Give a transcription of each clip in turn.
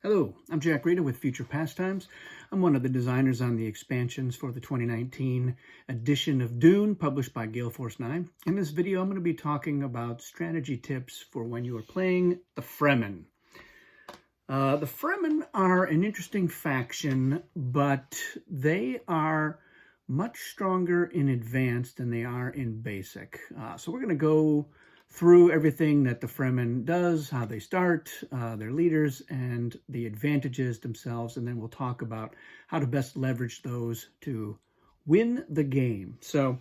Hello, I'm Reda with Future Pastimes. I'm one of the designers on the expansions for the 2019 edition of Dune, published by Gale Force 9. In this video, I'm going to be talking about strategy tips for when you are playing the Fremen. The Fremen are an interesting faction, but they are much stronger in advanced than they are in basic. So we're going to go through everything that the Fremen does, how they start, their leaders, and the advantages themselves, and then we'll talk about how to best leverage those to win the game. So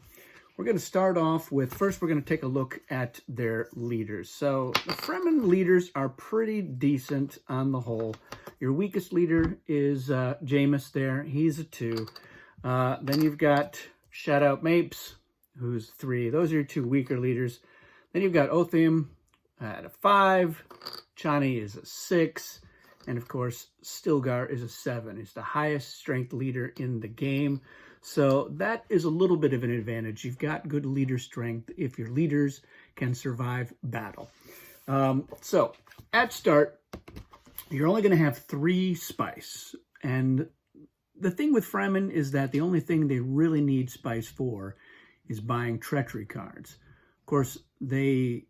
we're going to start off with, first we're going to take a look at their leaders. So the Fremen leaders are pretty decent on the whole. Your weakest leader is Jameis there. He's a 2. Then you've got Shout Out Mapes, who's 3. Those are your 2 weaker leaders. Then you've got Othium at a 5, Chani is a 6, and of course Stilgar is a 7. He's the highest strength leader in the game. So that is a little bit of an advantage. You've got good leader strength if your leaders can survive battle. So at start, you're only going to have 3 spice. And the thing with Fremen is that the only thing they really need spice for is buying treachery cards. Of course, they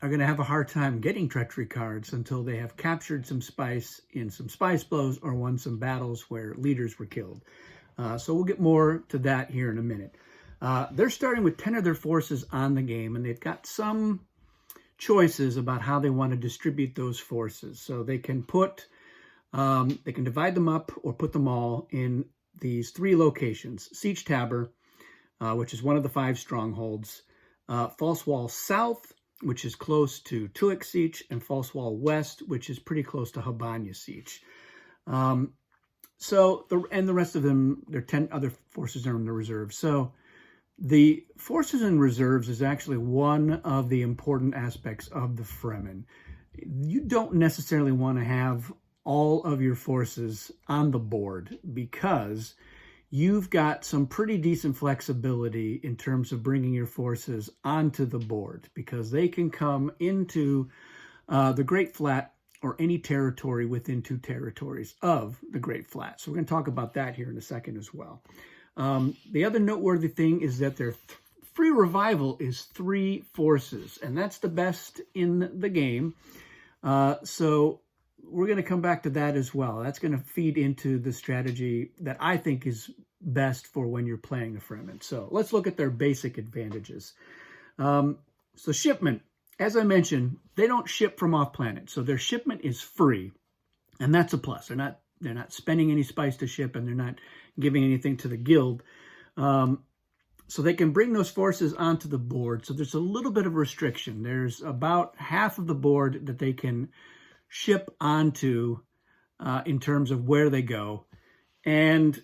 are going to have a hard time getting treachery cards until they have captured some spice in some spice blows or won some battles where leaders were killed. So we'll get more to that here in a minute. They're starting with 10 of their forces on the game, and they've got some choices about how they want to distribute those forces. So they can they can divide them up or put them all in these 3 locations: Siege Tabor, which is one of the 5 strongholds; False Wall South, which is close to Tuic Siege; and False Wall West, which is pretty close to Habanya Siege. The rest of them, their 10 other forces are in the reserve. So the forces in reserves is actually one of the important aspects of the Fremen. You don't necessarily want to have all of your forces on the board because you've got some pretty decent flexibility in terms of bringing your forces onto the board, because they can come into the Great Flat or any territory within 2 territories of the Great Flat. So we're going to talk about that here in a second as well. The other noteworthy thing is that their free revival is 3 forces, and that's the best in the game. So we're going to come back to that as well. That's going to feed into the strategy that I think is best for when you're playing a Fremen. So let's look at their basic advantages. So shipment, as I mentioned, they don't ship from off planet, so their shipment is free, and that's a plus. They're not spending any spice to ship, and they're not giving anything to the guild. So they can bring those forces onto the board. So there's a little bit of restriction. There's about half of the board that they can ship onto in terms of where they go. And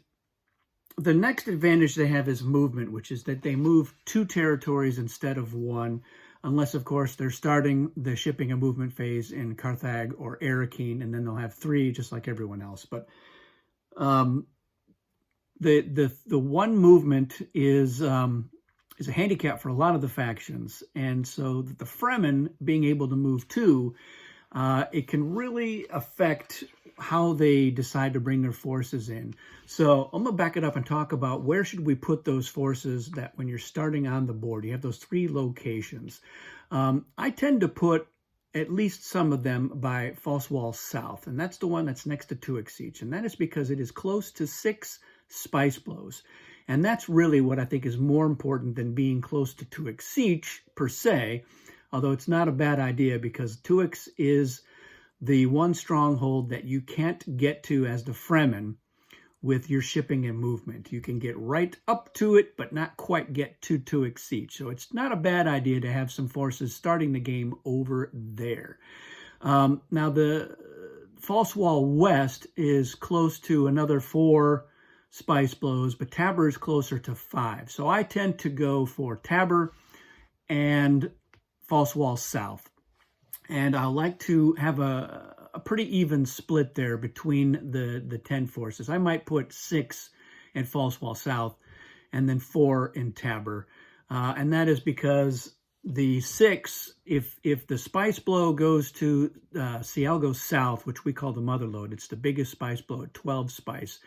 the next advantage they have is movement, which is that they move 2 territories instead of 1, unless, of course, they're starting the shipping and movement phase in Carthag or Arakeen, and then they'll have 3 just like everyone else. But the 1 movement is a handicap for a lot of the factions, and so the Fremen being able to move 2, it can really affect how they decide to bring their forces in. So I'm going to back it up and talk about where should we put those forces that when you're starting on the board, you have those 3 locations. I tend to put at least some of them by False Wall South, and that's the one that's next to Tuic Siege, and that is because it is close to 6 spice blows. And that's really what I think is more important than being close to Tuic Siege per se, although it's not a bad idea because Tuic is the one stronghold that you can't get to as the Fremen with your shipping and movement. You can get right up to it, but not quite get to Tuic Siege. So it's not a bad idea to have some forces starting the game over there. Now, the False Wall West is close to another 4 spice blows, but Tabor is closer to 5. So I tend to go for Tabor and False Wall South. And I like to have a pretty even split there between the 10 forces. I might put 6 in False Wall South and then 4 in Tabor. And that is because the 6, if the spice blow goes to Ciel goes south, which we call the mother lode, it's the biggest spice blow at 12 spice.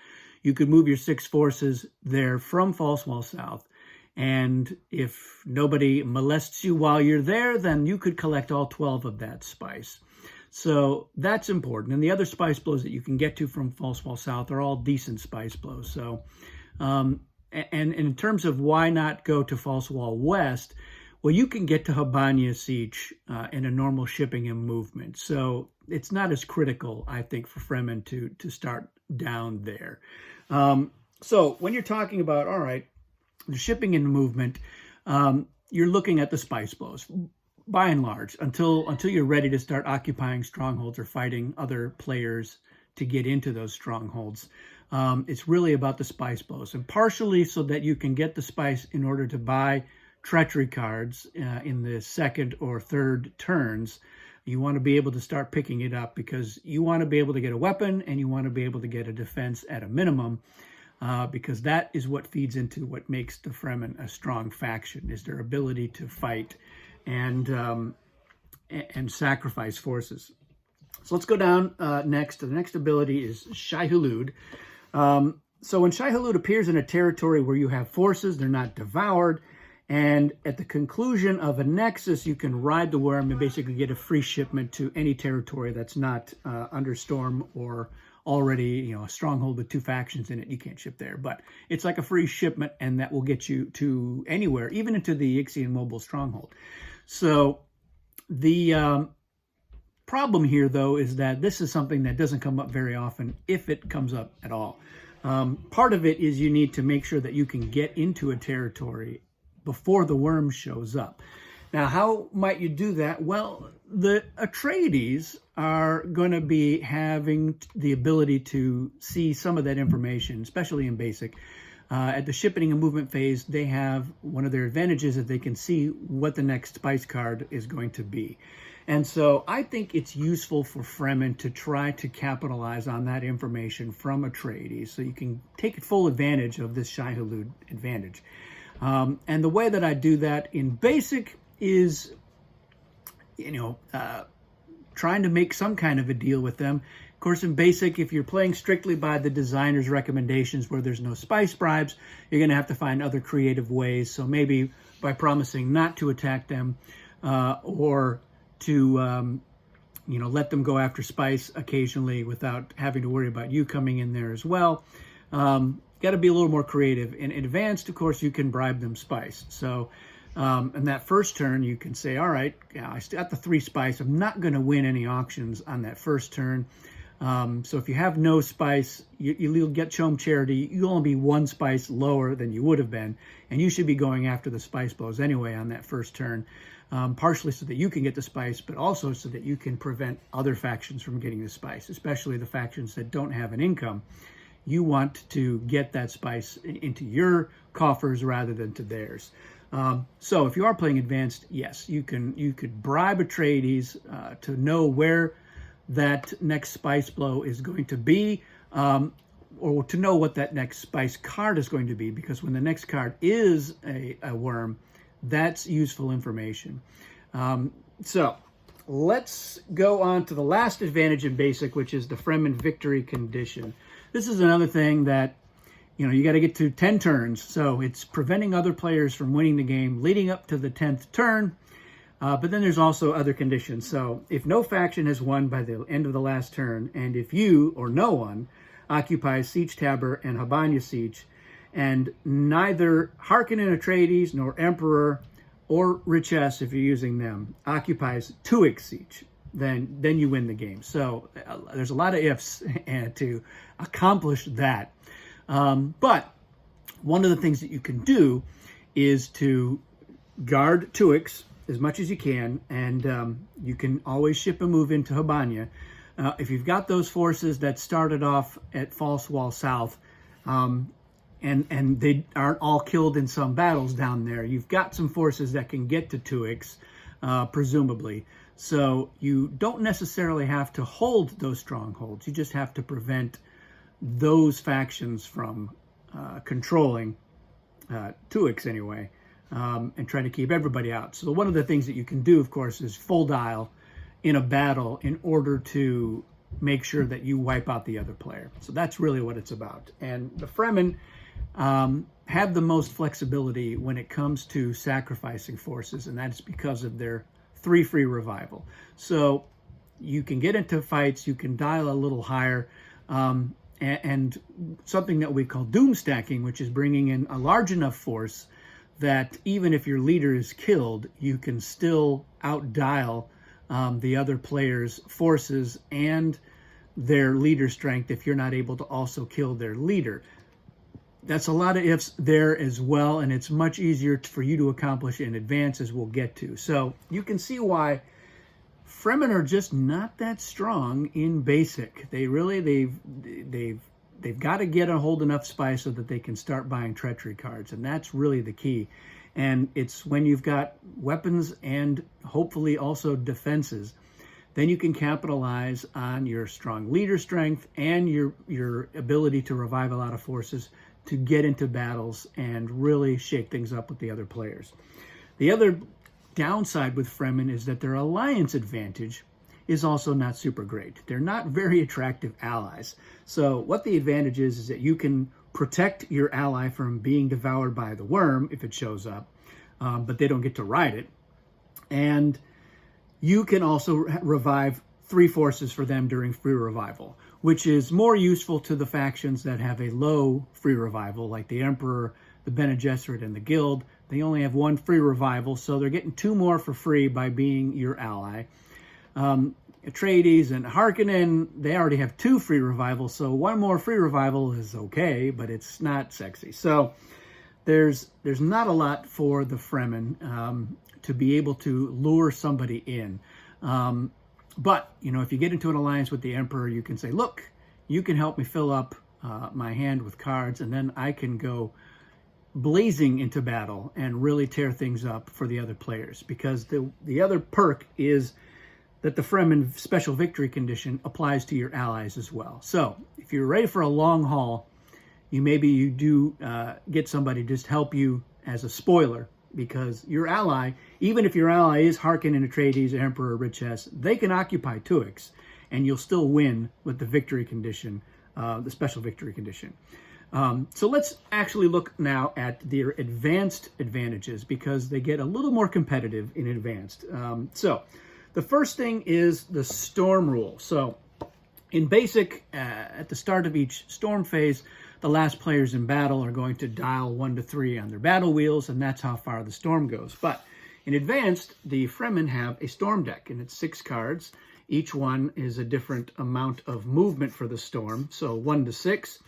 You could move your 6 forces there from False Wall South. And if nobody molests you while you're there, then you could collect all 12 of that spice. So that's important. And the other spice blows that you can get to from False Wall South are all decent spice blows. So, and in terms of why not go to False Wall West, well, you can get to Habanya Siege in a normal shipping and movement. So it's not as critical, I think, for Fremen to start down there. So when you're talking about, all right, the shipping and movement, you're looking at the spice blows, by and large, until you're ready to start occupying strongholds or fighting other players to get into those strongholds. It's really about the spice blows, and partially so that you can get the spice in order to buy treachery cards in the 2nd or 3rd turns. You want to be able to start picking it up because you want to be able to get a weapon and you want to be able to get a defense at a minimum. Because that is what feeds into what makes the Fremen a strong faction, is their ability to fight and sacrifice forces. So let's go down next. The next ability is Shaihulud. So when Shaihulud appears in a territory where you have forces, they're not devoured, and at the conclusion of a nexus, you can ride the worm and basically get a free shipment to any territory that's not under storm or already, a stronghold with 2 factions in it. You can't ship there, but it's like a free shipment, and that will get you to anywhere, even into the Ixian mobile stronghold. So the problem here, though, is that this is something that doesn't come up very often, if it comes up at all. Part of it is you need to make sure that you can get into a territory before the worm shows up. Now, how might you do that? Well, the Atreides are going to be having the ability to see some of that information, especially in basic. At the shipping and movement phase, they have one of their advantages that they can see what the next spice card is going to be. And so I think it's useful for Fremen to try to capitalize on that information from Atreides so you can take full advantage of this Shaihulud advantage. And the way that I do that in basic is, trying to make some kind of a deal with them. Of course, in basic, if you're playing strictly by the designer's recommendations where there's no spice bribes, you're going to have to find other creative ways. So maybe by promising not to attack them or to, let them go after spice occasionally without having to worry about you coming in there as well. Got to be a little more creative. In advanced, of course, you can bribe them spice. So in that first turn, you can say, all right, I still got the 3 spice. I'm not going to win any auctions on that first turn. So if you have no spice, you'll get Chom Charity. You'll only be 1 spice lower than you would have been. And you should be going after the spice blows anyway on that first turn, partially so that you can get the spice, but also so that you can prevent other factions from getting the spice, especially the factions that don't have an income. You want to get that spice into your coffers rather than to theirs. So if you are playing advanced, yes, you could bribe Atreides to know where that next spice blow is going to be, or to know what that next spice card is going to be, because when the next card is a worm, that's useful information. So let's go on to the last advantage in basic, which is the Fremen Victory condition. This is another thing that, you got to get to 10 turns. So it's preventing other players from winning the game leading up to the 10th turn. But then there's also other conditions. So if no faction has won by the end of the last turn, and if you or no one occupies Siege Tabor and Habanya Siege, and neither Harkonnen Atreides nor Emperor or Riches, if you're using them, occupies Tuik Siege, then you win the game. So there's a lot of ifs to accomplish that. But one of the things that you can do is to guard Tuiks as much as you can, and you can always ship and move into Habanya. If you've got those forces that started off at False Wall South, and they aren't all killed in some battles down there, you've got some forces that can get to Tuiks, presumably. So you don't necessarily have to hold those strongholds. You just have to prevent those factions from controlling Tuiks anyway. and try to keep everybody out. So one of the things that you can do, of course, is full dial in a battle in order to make sure that you wipe out the other player. So that's really what it's about. And the Fremen have the most flexibility when it comes to sacrificing forces, and that's because of their 3 free revival. So you can get into fights, you can dial a little higher, and something that we call doom stacking, which is bringing in a large enough force that even if your leader is killed, you can still out-dial the other player's forces and their leader strength if you're not able to also kill their leader. That's a lot of ifs there as well, and it's much easier for you to accomplish in advance, as we'll get to. So you can see why Fremen are just not that strong in basic. They've got to get a hold enough spice so that they can start buying treachery cards, and that's really the key. And it's when you've got weapons and hopefully also defenses, then you can capitalize on your strong leader strength and your ability to revive a lot of forces to get into battles and really shake things up with the other players. The other downside with Fremen is that their alliance advantage is also not super great. They're not very attractive allies. So what the advantage is that you can protect your ally from being devoured by the worm if it shows up, but they don't get to ride it. And you can also revive 3 forces for them during free revival, which is more useful to the factions that have a low free revival, like the Emperor, the Bene Gesserit, and the Guild. They only have 1 free revival, so they're getting 2 more for free by being your ally. Atreides and Harkonnen, they already have 2 free revivals, so 1 more free revival is okay, but it's not sexy. So there's not a lot for the Fremen to be able to lure somebody in. But, you know, if you get into an alliance with the Emperor, you can say, look, you can help me fill up my hand with cards, and then I can go blazing into battle and really tear things up for the other players. Because the other perk is that the Fremen special victory condition applies to your allies as well. So if you're ready for a long haul, you do get somebody just help you as a spoiler, because your ally, even if your ally is Harkonnen, Atreides, Emperor, Riches, they can occupy Tuix, and you'll still win with the victory condition, the special victory condition. So let's actually look now at their advanced advantages, because they get a little more competitive in advanced. So the first thing is the storm rule. So in basic, at the start of each storm phase, the last players in battle are going to dial 1 to 3 on their battle wheels, and that's how far the storm goes. But in advanced, the Fremen have a storm deck, and it's 6 cards. Each one is a different amount of movement for the storm, so 1 to 6.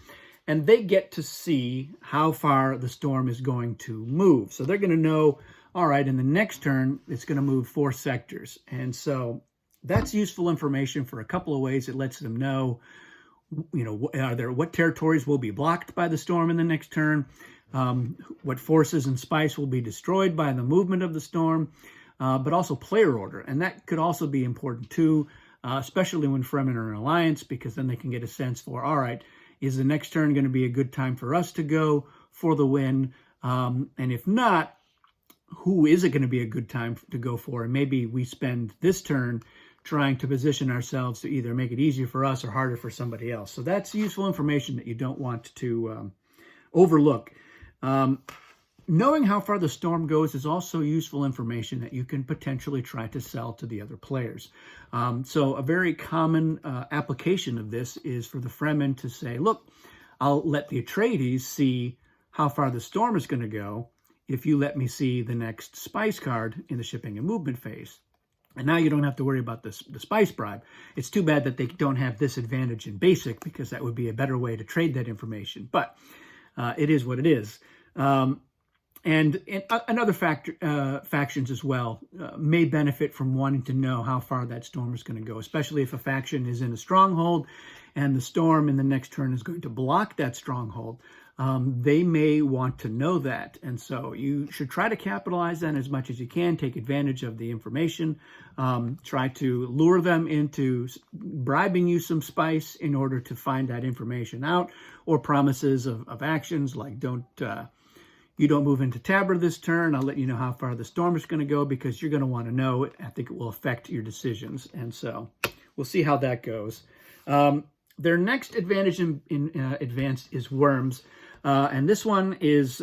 And they get to see how far the storm is going to move. So they're going to know, all right, in the next turn, it's going to move 4 sectors. And so that's useful information for a couple of ways. It lets them know, you know, what territories will be blocked by the storm in the next turn, what forces and spice will be destroyed by the movement of the storm, but also player order. And that could also be important too, especially when Fremen are in alliance, because then they can get a sense for, all right, is the next turn going to be a good time for us to go for the win? And if not, who is it going to be a good time to go for? And maybe we spend this turn trying to position ourselves to either make it easier for us or harder for somebody else. So that's useful information that you don't want to overlook. Knowing how far the storm goes is also useful information that you can potentially try to sell to the other players. So a very common application of this is for the Fremen to say, look, I'll let the Atreides see how far the storm is going to go if you let me see the next spice card in the shipping and movement phase. And now you don't have to worry about the spice bribe. It's too bad that they don't have this advantage in basic, because that would be a better way to trade that information. But it is what it is. And another factions as well may benefit from wanting to know how far that storm is going to go, especially if a faction is in a stronghold and the storm in the next turn is going to block that stronghold. They may want to know that. And so you should try to capitalize on as much as you can, take advantage of the information, try to lure them into bribing you some spice in order to find that information out, or promises of actions like don't you don't move into Tabor this turn. I'll let you know how far the storm is going to go because you're going to want to know. I think it will affect your decisions. And so we'll see how that goes. Their next advantage in advanced is worms. And this one is,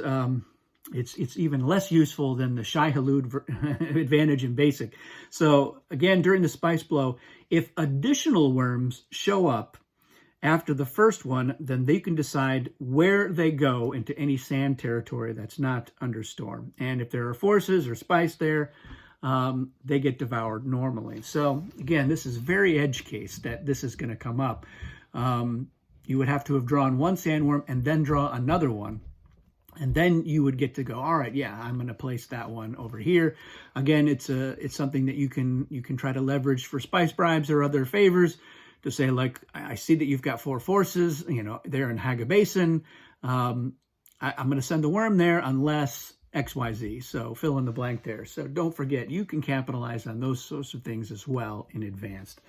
it's even less useful than the Shaihulud advantage in basic. So again, during the spice blow, if additional worms show up after the first one, then they can decide where they go into any sand territory that's not under storm. And if there are forces or spice there, they get devoured normally. So again, this is very edge case that this is going to come up. You would have to have drawn one sandworm and then draw another one. And then you would get to go, all right, yeah, I'm going to place that one over here. Again, it's something that you can try to leverage for spice bribes or other favors to say, like, I see that you've got 4 forces, they're in Haga Basin. I'm going to send the worm there unless XYZ. So fill in the blank there. So don't forget, you can capitalize on those sorts of things as well in advanced.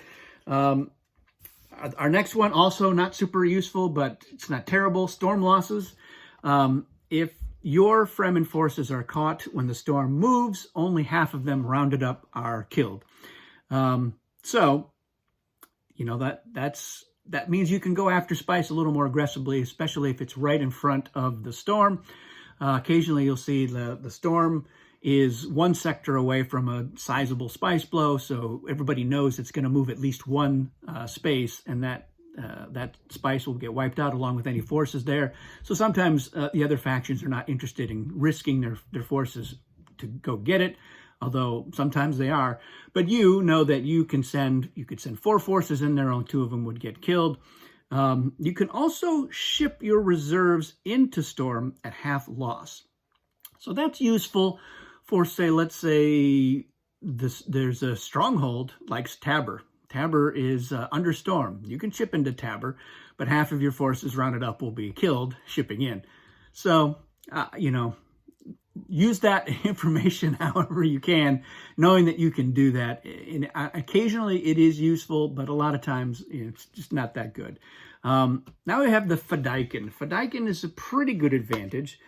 Our next one, also not super useful, but it's not terrible, storm losses. If your Fremen forces are caught when the storm moves, only half of them rounded up are killed. So, that means you can go after spice a little more aggressively, especially if it's right in front of the storm. Occasionally you'll see the storm is one sector away from a sizable spice blow, so everybody knows it's going to move at least one space, and that spice will get wiped out along with any forces there. So sometimes the other factions are not interested in risking their forces to go get it, although sometimes they are. But you know that you could send 4 forces in there, only 2 of them would get killed. You can also ship your reserves into storm at half loss. So that's useful for, let's say there's a stronghold like Tabor. Tabor is under storm. You can ship into Tabor, but half of your forces rounded up will be killed shipping in. So, use that information however you can, knowing that you can do that. And occasionally it is useful, but a lot of times it's just not that good. Now we have the Fadikin. Fadikin is a pretty good advantage.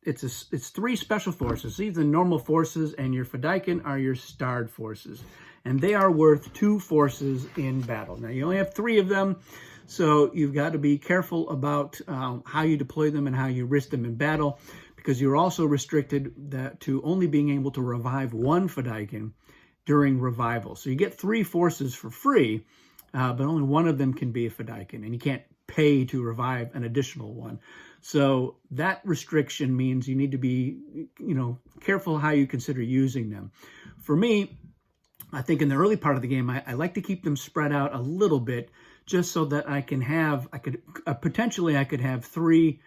It's 3 special forces. These are the normal forces, and your Fadikin are your starred forces. And they are worth 2 forces in battle. Now, you only have 3 of them, so you've got to be careful about how you deploy them and how you risk them in battle, because you're also restricted to only being able to revive 1 Fadikin during revival. So you get 3 forces for free, but only 1 of them can be a Fadikin, and you can't pay to revive an additional one. So that restriction means you need to be, careful how you consider using them. For me, I think in the early part of the game, I like to keep them spread out a little bit, just so that I could have 3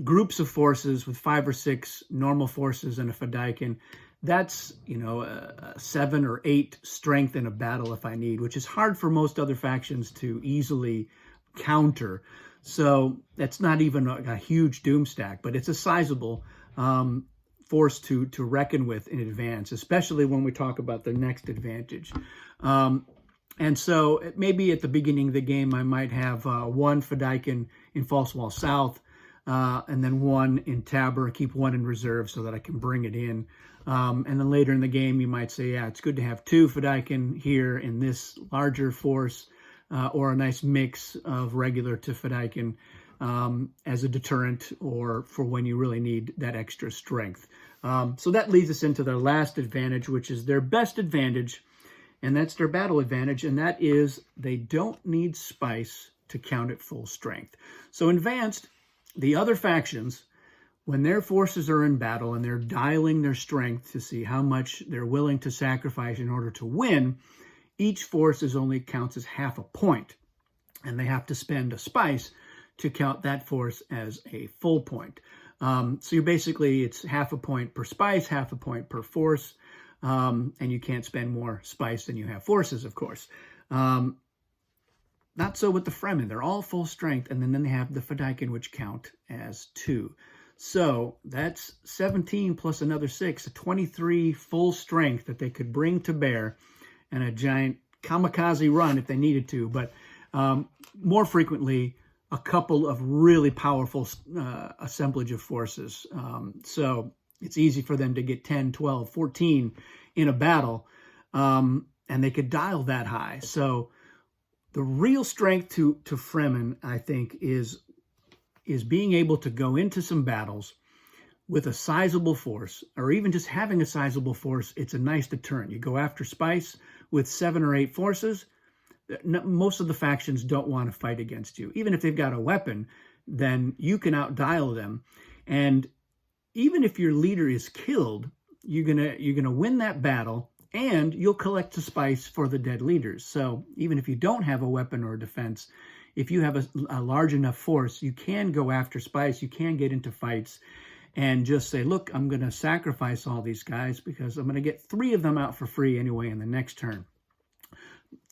groups of forces with 5 or 6 normal forces and a Fadikin. That's, a 7 or 8 strength in a battle if I need, which is hard for most other factions to easily counter. So that's not even a huge doom stack, but it's a sizable force to reckon with in advance, especially when we talk about the next advantage. And so maybe at the beginning of the game, I might have 1 Fadikin in False Wall South, and then 1 in Tabor, keep 1 in reserve so that I can bring it in. And then later in the game, you might say, yeah, it's good to have 2 Fadikin here in this larger force, or a nice mix of regular to Fadikin as a deterrent, or for when you really need that extra strength. So that leads us into their last advantage, which is their best advantage, and that's their battle advantage, and that is they don't need spice to count at full strength. So in advanced, the other factions, when their forces are in battle and they're dialing their strength to see how much they're willing to sacrifice in order to win, each force only counts as half a point, and they have to spend a spice to count that force as a full point. So you're basically, it's half a point per spice, half a point per force, and you can't spend more spice than you have forces, of course. Not so with the Fremen. They're all full strength, and then they have the Fadikin, which count as 2. So that's 17 plus another 6, 23 full strength that they could bring to bear, and a giant kamikaze run if they needed to. But more frequently, a couple of really powerful assemblage of forces. So it's easy for them to get 10, 12, 14 in a battle, and they could dial that high. So the real strength to Fremen, I think, is being able to go into some battles with a sizable force, or even just having a sizable force. It's a nice deterrent. You go after spice with 7 or 8 forces, most of the factions don't want to fight against you. Even if they've got a weapon, then you can outdial them. And even if your leader is killed, you're gonna win that battle, and you'll collect the spice for the dead leaders. So even if you don't have a weapon or a defense, if you have a large enough force, you can go after spice, you can get into fights, and just say, look, I'm going to sacrifice all these guys because I'm going to get 3 of them out for free anyway in the next turn.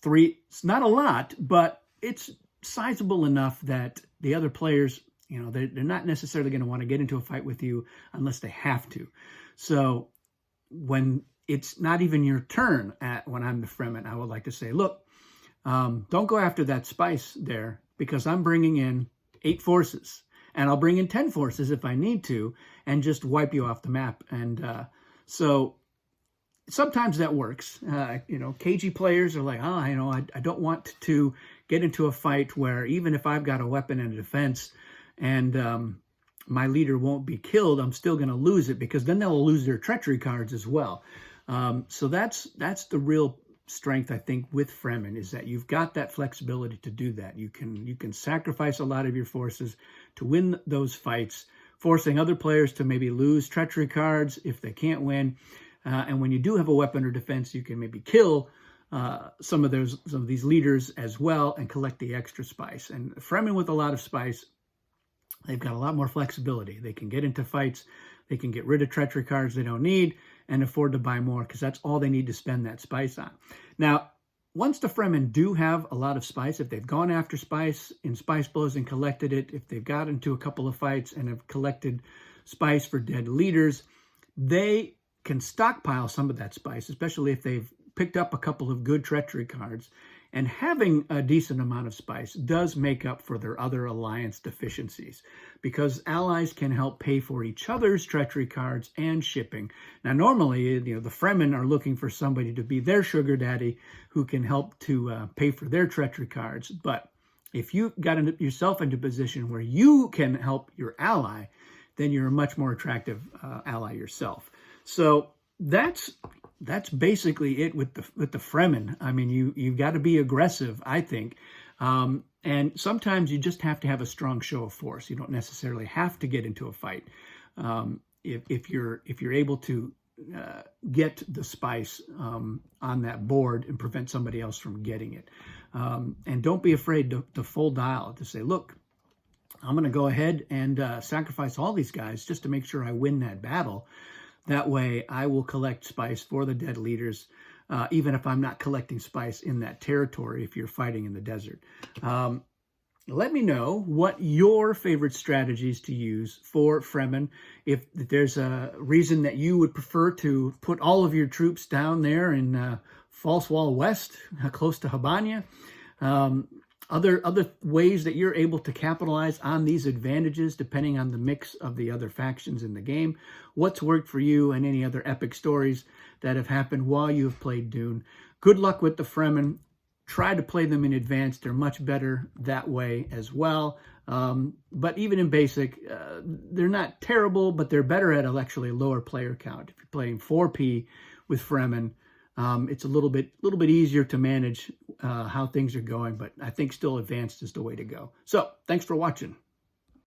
3, it's not a lot, but it's sizable enough that the other players, they're not necessarily going to want to get into a fight with you unless they have to. So when it's not even your turn when I'm the Fremen, I would like to say, look, don't go after that spice there because I'm bringing in 8 forces. And I'll bring in 10 forces if I need to and just wipe you off the map. And so sometimes that works. Cagey players are like, I don't want to get into a fight where even if I've got a weapon and a defense and my leader won't be killed, I'm still going to lose it because then they'll lose their treachery cards as well. So that's the real strength, I think, with Fremen, is that you've got that flexibility to do that. You can sacrifice a lot of your forces to win those fights, forcing other players to maybe lose treachery cards if they can't win. And when you do have a weapon or defense, you can maybe kill some of these leaders as well and collect the extra spice. And Fremen with a lot of spice, they've got a lot more flexibility. They can get into fights, they can get rid of treachery cards they don't need, and afford to buy more because that's all they need to spend that spice on. Now, once the Fremen do have a lot of spice, if they've gone after spice in spice blows and collected it, if they've got into a couple of fights and have collected spice for dead leaders, they can stockpile some of that spice, especially if they've picked up a couple of good treachery cards. And having a decent amount of spice does make up for their other alliance deficiencies because allies can help pay for each other's treachery cards and shipping. Now, normally, the Fremen are looking for somebody to be their sugar daddy who can help to pay for their treachery cards. But if you got yourself into a position where you can help your ally, then you're a much more attractive ally yourself. So that's basically it with the Fremen. I mean, you've got to be aggressive, I think. And sometimes you just have to have a strong show of force. You don't necessarily have to get into a fight. If you're able to get the spice on that board and prevent somebody else from getting it. And don't be afraid to full dial, to say, look, I'm going to go ahead and sacrifice all these guys just to make sure I win that battle. That way, I will collect spice for the dead leaders, even if I'm not collecting spice in that territory if you're fighting in the desert. Let me know what your favorite strategies to use for Fremen. If there's a reason that you would prefer to put all of your troops down there in False Wall West, close to Habanya. Other ways that you're able to capitalize on these advantages depending on the mix of the other factions in the game. What's worked for you and any other epic stories that have happened while you've played Dune. Good luck with the Fremen. Try to play them in advance. They're much better that way as well. But even in basic, they're not terrible, but they're better at actually a lower player count. If you're playing 4P with Fremen, it's a little bit easier to manage how things are going, but I think still advanced is the way to go. So thanks for watching.